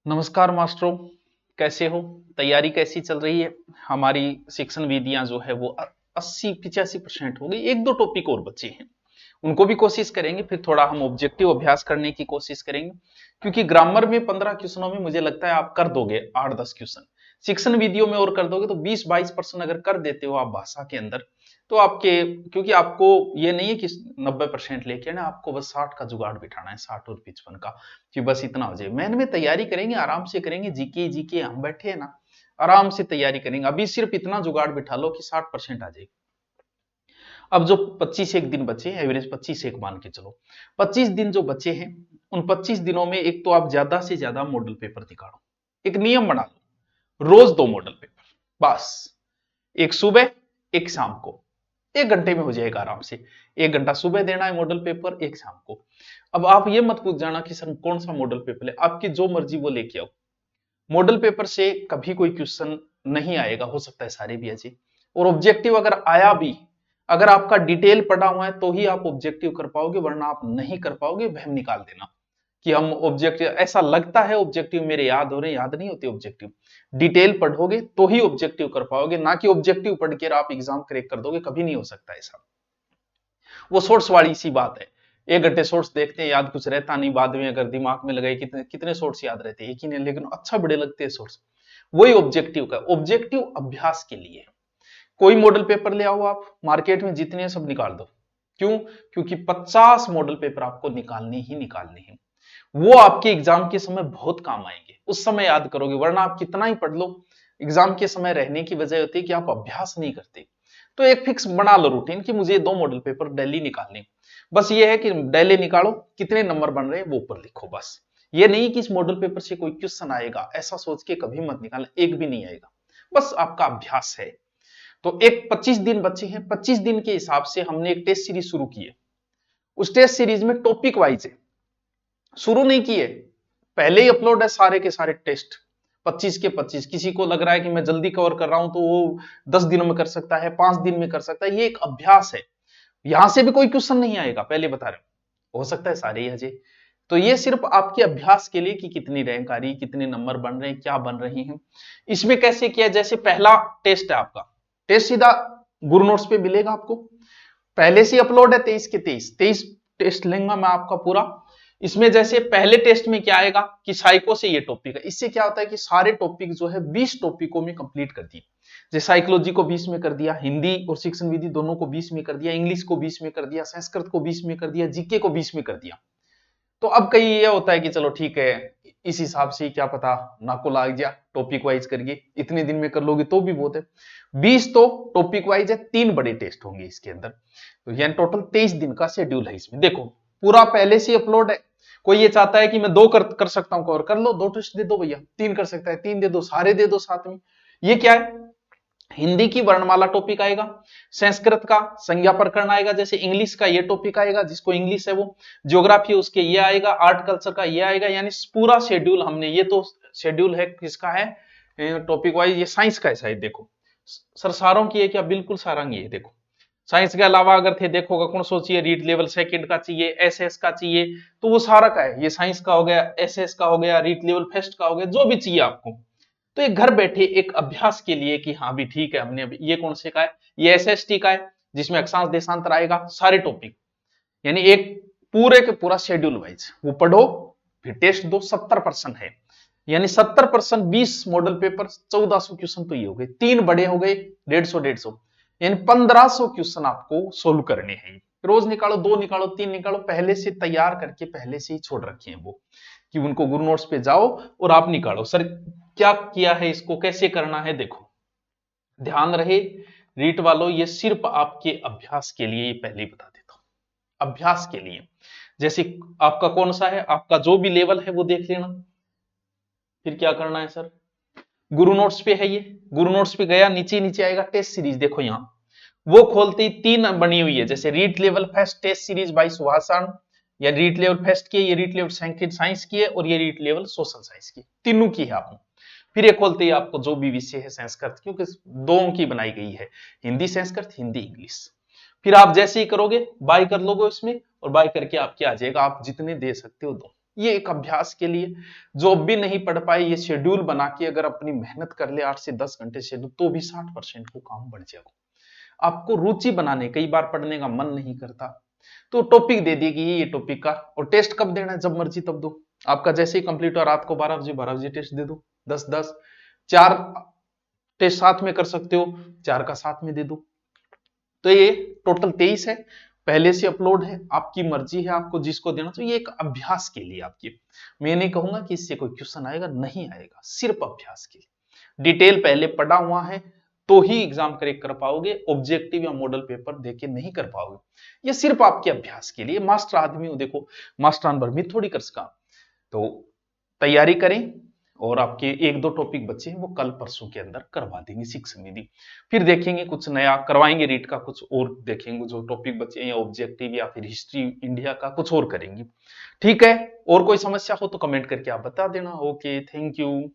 नमस्कार मास्टरों, कैसे हो? तैयारी कैसी चल रही है? हमारी शिक्षण विधियां जो है वो 80-85% हो गई। एक दो टॉपिक और बचे हैं, उनको भी कोशिश करेंगे। फिर थोड़ा हम ऑब्जेक्टिव अभ्यास करने की कोशिश करेंगे, क्योंकि ग्रामर में 15 क्वेश्चनों में मुझे लगता है आप कर दोगे 8-10 क्वेश्चन। शिक्षण विधियों में और कर दोगे तो 20-22% अगर कर देते हो आप भाषा के अंदर, तो आपके, क्योंकि आपको ये नहीं है कि 90% लेके ना, आपको बस 60 का जुगाड़ बिठाना है, 60 और 55 का, कि बस इतना हो जाए। मैन में तैयारी करेंगे, आराम से करेंगे। जीके जीके हम बैठे हैं ना, आराम से तैयारी करेंगे। अभी सिर्फ इतना जुगाड़ बिठा लो कि 60% आ जाए। अब जो 25 एक दिन बचे, एवरेज 25 एक मान के चलो, 25 दिन जो बचे हैं, उन 25 दिनों में एक तो आप ज्यादा से ज्यादा मॉडल पेपर निकालो। एक नियम बना लो, रोज 2 मॉडल पेपर, बस। एक सुबह, एक शाम को, 1 घंटे में हो जाएगा आराम से। 1 घंटा सुबह देना है मॉडल पेपर, एक शाम को। अब आप ये मत पूछ जाना कि सर कौन सा मॉडल पेपर है, आपकी जो मर्जी वो लेके आओ। मॉडल पेपर से कभी कोई क्वेश्चन नहीं आएगा, हो सकता है सारे भी आ जाए। और ऑब्जेक्टिव अगर आया भी, अगर आपका डिटेल पढ़ा हुआ है तो ही आप ऑब्जेक्टिव कर पाओगे, वरना आप नहीं कर पाओगे। वहम निकाल देना कि हम ऑब्जेक्टिव, ऐसा लगता है ऑब्जेक्टिव मेरे याद हो रहे, याद नहीं होते ऑब्जेक्टिव। डिटेल पढ़ोगे तो ही ऑब्जेक्टिव कर पाओगे, ना कि ऑब्जेक्टिव पढ़ के आप एग्जाम क्रैक कर दोगे, कभी नहीं हो सकता ऐसा। वो सोर्स वाली सी बात है। 1 घंटे सोर्स देखते हैं, याद कुछ रहता नहीं, बाद में अगर दिमाग में लगाए, कितने कितने सोर्स याद रहते हैं, एक ही नहीं, लेकिन अच्छा बड़े लगते हैं सोर्स। वही ऑब्जेक्टिव का, ऑब्जेक्टिव अभ्यास के लिए। कोई मॉडल पेपर ले आओ, आप मार्केट में जितने हैं सब निकाल दो। क्यों? क्योंकि 50 मॉडल पेपर आपको निकालने ही निकालने हैं। वो आपके एग्जाम के समय बहुत काम आएंगे, उस समय याद करोगे, वरना आप कितना ही पढ़ लो, एग्जाम के समय रहने की वजह होती है कि आप अभ्यास नहीं करते। तो एक फिक्स बना लो रूटीन कि मुझे 2 मॉडल पेपर डेली निकालने। बस ये है कि डेली निकालो, कितने नंबर बन रहे हैं वो ऊपर लिखो, बस। ये नहीं कि इस मॉडल पेपर से कोई क्वेश्चन आएगा, ऐसा सोच के कभी मत निकालना, एक भी नहीं आएगा। बस आपका अभ्यास है। तो एक 25 दिन बचे हैं, 25 दिन के हिसाब से हमने एक टेस्ट सीरीज शुरू की है। उस टेस्ट सीरीज में टॉपिक वाइज है, शुरू नहीं किए, पहले ही अपलोड है सारे के सारे टेस्ट, 25 के 25। किसी को लग रहा है कि मैं जल्दी कवर कर रहा हूं तो वो 10 दिनों में कर सकता है, 5 दिन में कर सकता है। ये एक अभ्यास है, यहां से भी कोई क्वेश्चन नहीं आएगा, पहले बता रहे हो सकता है सारे ही अजय। तो ये सिर्फ आपके अभ्यास के लिए कि कितनी रैंक आ रही, कितने नंबर बन रहे हैं, क्या बन रहे हैं। इसमें कैसे किया, जैसे पहला टेस्ट है आपका, टेस्ट सीधा गुरु नोट्स पे मिलेगा आपको, पहले से अपलोड है 23 के 23 टेस्ट लेंगे मैं आपका पूरा। इसमें जैसे पहले टेस्ट में क्या आएगा कि साइको से ये टॉपिक है, इससे क्या होता है कि सारे टॉपिक जो है 20 टॉपिकों में कंप्लीट कर दिए। जैसे साइकोलॉजी को 20 में कर दिया, हिंदी और शिक्षण विधि दोनों को 20 में कर दिया, इंग्लिश को 20 में कर दिया, संस्कृत को 20 में कर दिया, जीके को 20 में कर दिया। तो अब कहीं ये होता है कि चलो ठीक है, इस हिसाब से क्या पता नाको लाग गया, टॉपिक वाइज करिए, इतने दिन में कर लोगे तो भी बहुत है। 20 तो टॉपिक वाइज है, 3 बड़े टेस्ट होंगे इसके अंदर। तो यानी टोटल 23 दिन का शेड्यूल है इसमें। देखो पूरा पहले से अपलोड है। कोई ये चाहता है कि मैं 2 कर सकता हूं कवर, कर लो, 2 टेस्ट दे दो भैया। 3 कर सकता है, 3 दे दो, सारे दे दो साथ में। ये क्या है, हिंदी की वर्णमाला टॉपिक आएगा, संस्कृत का संज्ञा प्रकरण आएगा, जैसे इंग्लिश का ये टॉपिक आएगा, जिसको इंग्लिश है वो, ज्योग्राफी उसके ये आएगा, आर्ट कल्चर का ये आएगा। यानी पूरा शेड्यूल हमने, ये तो शेड्यूल है किसका है, टॉपिक वाइज, ये साइंस का है शायद। देखो सर सारों की है क्या, बिल्कुल सारंगी है। देखो साइंस के अलावा अगर थे देखोगा कौन सो चाहिए, रीड लेवल सेकंड का चाहिए, एसएस का चाहिए, तो वो सारा का है। ये साइंस का हो गया, एसएस का हो गया, रीड लेवल फर्स्ट का हो गया, जो भी चाहिए आपको। तो एक घर बैठे एक अभ्यास के लिए कि हाँ भी ठीक है, हमने अभी ये कौन से का है, ये एसएसटी का है, जिसमें अक्षांश देशांतर आएगा, सारे टॉपिक। यानी एक पूरे के पूरा शेड्यूल वाइज वो पढ़ो, फिर टेस्ट दो। 70% है, यानी 70%, 20 मॉडल पेपर, 1400 क्वेश्चन तो ये हो गए, 3 बड़े हो गए, 150 यानी 1500 क्वेश्चन आपको सोल्व करने हैं। रोज निकालो, 2 निकालो, 3 निकालो, पहले से तैयार करके पहले से ही छोड़ रखे हैं वो, कि उनको गुरु नोट्स पे जाओ और आप निकालो। सर क्या किया है, इसको कैसे करना है, देखो ध्यान रहे रीट वालों, ये सिर्फ आपके अभ्यास के लिए, ये पहले ही बता देता हूं, अभ्यास के लिए। जैसे आपका कौन सा है, आपका जो भी लेवल है वो देख लेना। फिर क्या करना है सर, गुरु नोट्स पे है ये, गुरु नोट्स पे गया, नीचे नीचे आएगा टेस्ट सीरीज, देखो यहां वो खोलते ही 3 बनी हुई है, जैसे REET level first test series by Subhashan, या रीट लेवल फर्स्ट की, ये रीट लेवल साइंस की है, और ये रीट लेवल सोशल साइंस की, तीनों की है आपने। फिर ये खोलते ही आपको जो भी विषय है संस्कृत, क्योंकि 2 की बनाई गई है, हिंदी संस्कृत, हिंदी इंग्लिश। फिर आप जैसे ही करोगे बाय कर लोगे इसमें, और बाय करके आपके आ जाएगा, आप जितने दे सकते हो दो। ये एक अभ्यास के लिए, जो अब भी नहीं पढ़ पाए ये शेड्यूल बना के अगर अपनी मेहनत कर ले 8 से 10 घंटे शेड्यूल, तो भी 60% को काम बढ़ जाएगा। आपको रुचि बनाने, कई बार पढ़ने का मन नहीं करता तो टॉपिक दे दी कि ये टॉपिक का, और टेस्ट कब देना है, जब मर्जी तब दो। आपका जैसे ही कंप्लीट हो रात को 12 बजे टेस्ट दे दो, 10-10, 4 टेस्ट साथ में कर सकते हो, 4 का साथ में दे दो। तो ये टोटल 23 है, पहले से अपलोड है, आपकी मर्जी है आपको जिसको देना। तो ये एक अभ्यास के लिए आपकी, मैं नहीं कहूंगा कि इससे कोई क्वेश्चन आएगा, नहीं आएगा, सिर्फ अभ्यास के लिए। डिटेल पहले पढ़ा हुआ है तो ही एग्जाम क्रैक कर पाओगे, ऑब्जेक्टिव या मॉडल पेपर देके नहीं कर पाओगे। ये सिर्फ आपके अभ्यास के लिए। मास्टर आदमी हो, देखो मास्टर भर में थोड़ी कर सका। तो तैयारी करें, और आपके 1-2 टॉपिक बचे हैं वो कल परसों के अंदर करवा देंगे शिक्षण विधि। फिर देखेंगे कुछ नया करवाएंगे, रीट का कुछ और देखेंगे, जो टॉपिक बचे हैं या ऑब्जेक्टिव या फिर हिस्ट्री इंडिया का कुछ और करेंगे। ठीक है, और कोई समस्या हो तो कमेंट करके आप बता देना। Okay, thank you.